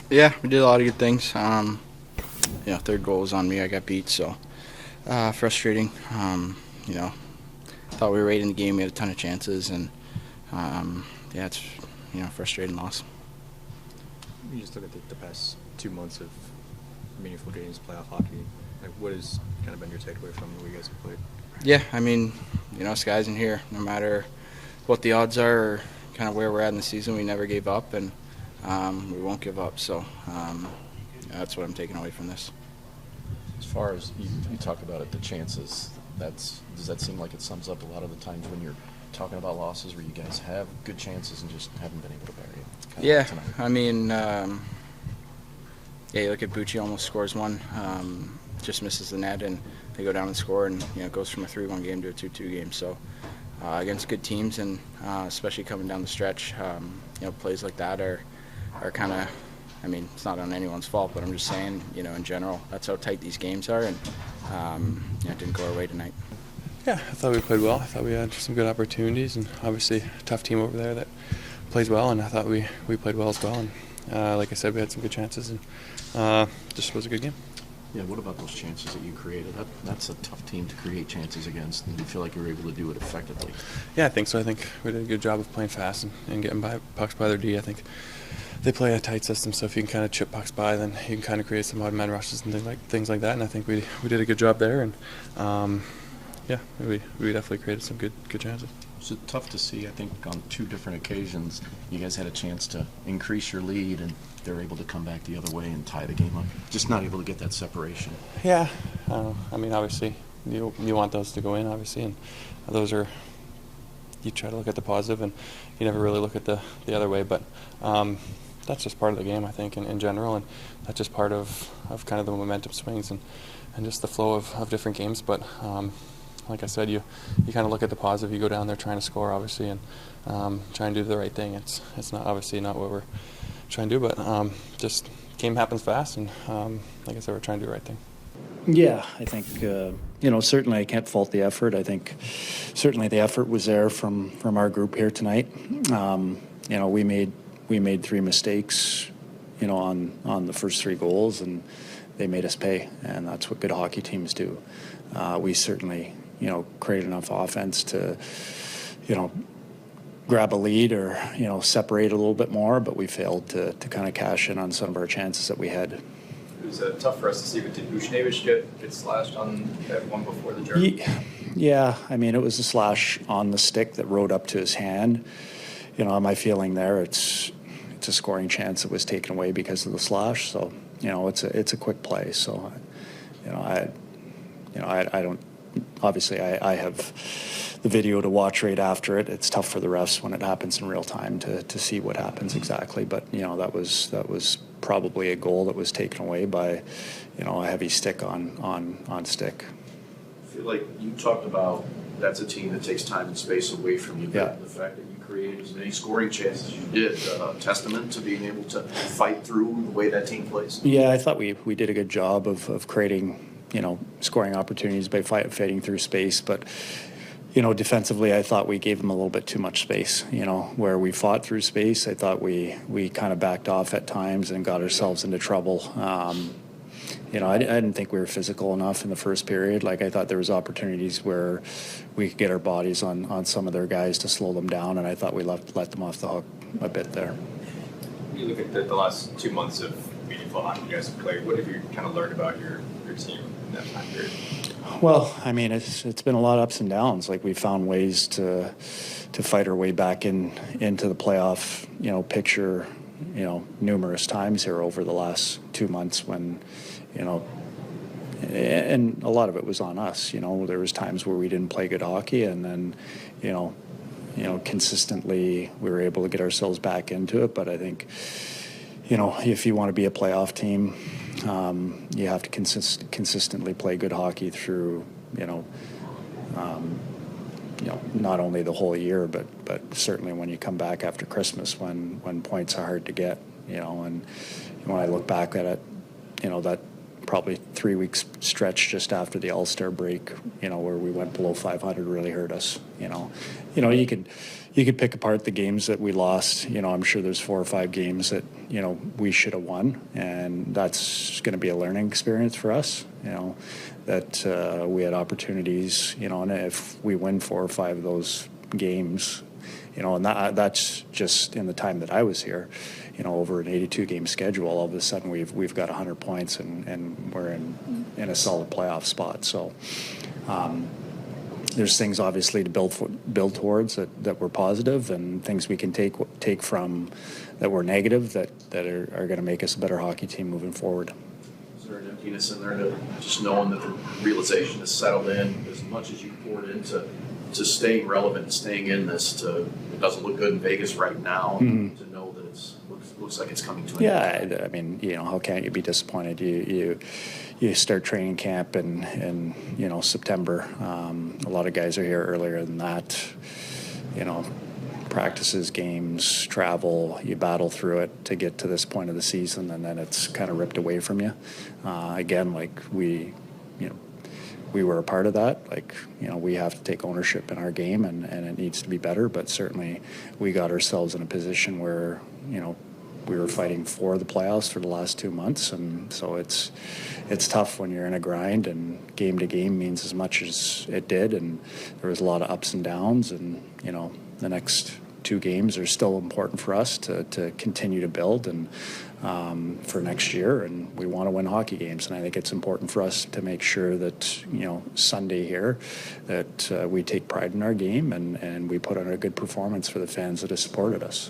Yeah, we did a lot of good things. Third goal was on me. I got beat, so frustrating. Thought we were right in the game. We had a ton of chances, and it's frustrating loss. You just look at the past 2 months of meaningful games, playoff hockey. Like, what has kind of been your takeaway from the way you guys have played? Yeah, us guys in here, no matter what the odds are or kind of where we're at in the season, we never gave up, and we won't give up. So that's what I'm taking away from this. As far as you talk about it, the chances, does that seem like it sums up a lot of the times when you're talking about losses where you guys have good chances and just haven't been able to bury it? Yeah, you look at Bucci, almost scores one, just misses the net, and they go down and score, and it goes from a 3-1 game to a 2-2 game. So against good teams, and especially coming down the stretch, plays like that are kind of, it's not on anyone's fault, but I'm just saying, in general, that's how tight these games are, and it didn't go our way tonight. Yeah, I thought we played well. I thought we had some good opportunities, and obviously a tough team over there that plays well, and I thought we played well as well. And like I said, we had some good chances, and just was a good game. Yeah, what about those chances that you created? That's a tough team to create chances against, and do you feel like you were able to do it effectively? Yeah, I think so. I think we did a good job of playing fast and getting pucks by their D. I think they play a tight system, so if you can kind of chip pucks by, then you can kind of create some odd man rushes and things like that. And I think we did a good job there, and we definitely created some good chances. Was it tough to see? I think on 2 different occasions you guys had a chance to increase your lead, and they were able to come back the other way and tie the game up. Just not able to get that separation. Yeah, obviously you want those to go in, obviously, and those are, you try to look at the positive, and you never really look at the other way. But that's just part of the game, I think, in general, and that's just part of kind of the momentum swings and just the flow of different games. But like I said, you kind of look at the positive. You go down there trying to score, obviously, and try and do the right thing. It's not obviously not what we're trying to do, but just game happens fast, and like I said, we're trying to do the right thing. Yeah, I think certainly I can't fault the effort. I think certainly the effort was there from our group here tonight. We made 3 mistakes, on the first 3 goals, and they made us pay, and that's what good hockey teams do. We certainly create enough offense to grab a lead or separate a little bit more, but we failed to kind of cash in on some of our chances that we had. It was tough for us to see, but did Buchnevich get slashed on that one before the jersey? Yeah, it was a slash on the stick that rode up to his hand. My feeling there, it's a scoring chance that was taken away because of the slash. So it's a quick play. So I don't. Obviously, I have the video to watch right after it. It's tough for the refs when it happens in real time to see what happens exactly. But that was probably a goal that was taken away by a heavy stick on stick. I feel like you talked about that's a team that takes time and space away from you. Yeah. The fact that you created as many scoring chances as you did, testament to being able to fight through the way that team plays. Yeah, I thought we did a good job of creating scoring opportunities by fighting through space, but defensively, I thought we gave them a little bit too much space. Where we fought through space, I thought we kind of backed off at times and got ourselves into trouble. I didn't think we were physical enough in the first period. Like, I thought there was opportunities where we could get our bodies on some of their guys to slow them down, and I thought we let them off the hook a bit there. You look at the last 2 months of meaningful hockey you guys have played. What have you kind of learned about your team in that time period? Well, it's been a lot of ups and downs. Like, we found ways to fight our way back into the playoff, picture, numerous times here over the last 2 months when, and a lot of it was on us. There was times where we didn't play good hockey, and then, consistently we were able to get ourselves back into it. But I think, if you want to be a playoff team, you have to consistently play good hockey through, not only the whole year, but certainly when you come back after Christmas, when points are hard to get, and when I look back at it, that probably 3 weeks stretch just after the All-Star break, where we went below 500 really hurt us. You could pick apart the games that we lost. I'm sure there's 4 or 5 games that, we should have won, and that's going to be a learning experience for us, that we had opportunities, and if we win 4 or 5 of those games, and that's just in the time that I was here, over an 82-game schedule, all of a sudden we've got 100 points and we're in a solid playoff spot. So there's things obviously to build towards that were positive, and things we can take from that were negative that are going to make us a better hockey team moving forward. Is there an emptiness in there to just knowing that the realization has settled in as much as you poured into staying relevant and staying in this? It doesn't look good in Vegas right now. Mm-hmm. To know that looks like it's coming to an end. Yeah, I mean, how can't you be disappointed? You start training camp in September. A lot of guys are here earlier than that. Practices, games, travel, you battle through it to get to this point of the season, and then it's kind of ripped away from you. Again, like we were a part of that. We have to take ownership in our game, and it needs to be better, but certainly we got ourselves in a position where, we were fighting for the playoffs for the last 2 months, and so it's tough when you're in a grind, and game to game means as much as it did, and there was a lot of ups and downs, and the next 2 games are still important for us to continue to build and for next year, and we want to win hockey games, and I think it's important for us to make sure that Sunday here that we take pride in our game and we put on a good performance for the fans that have supported us.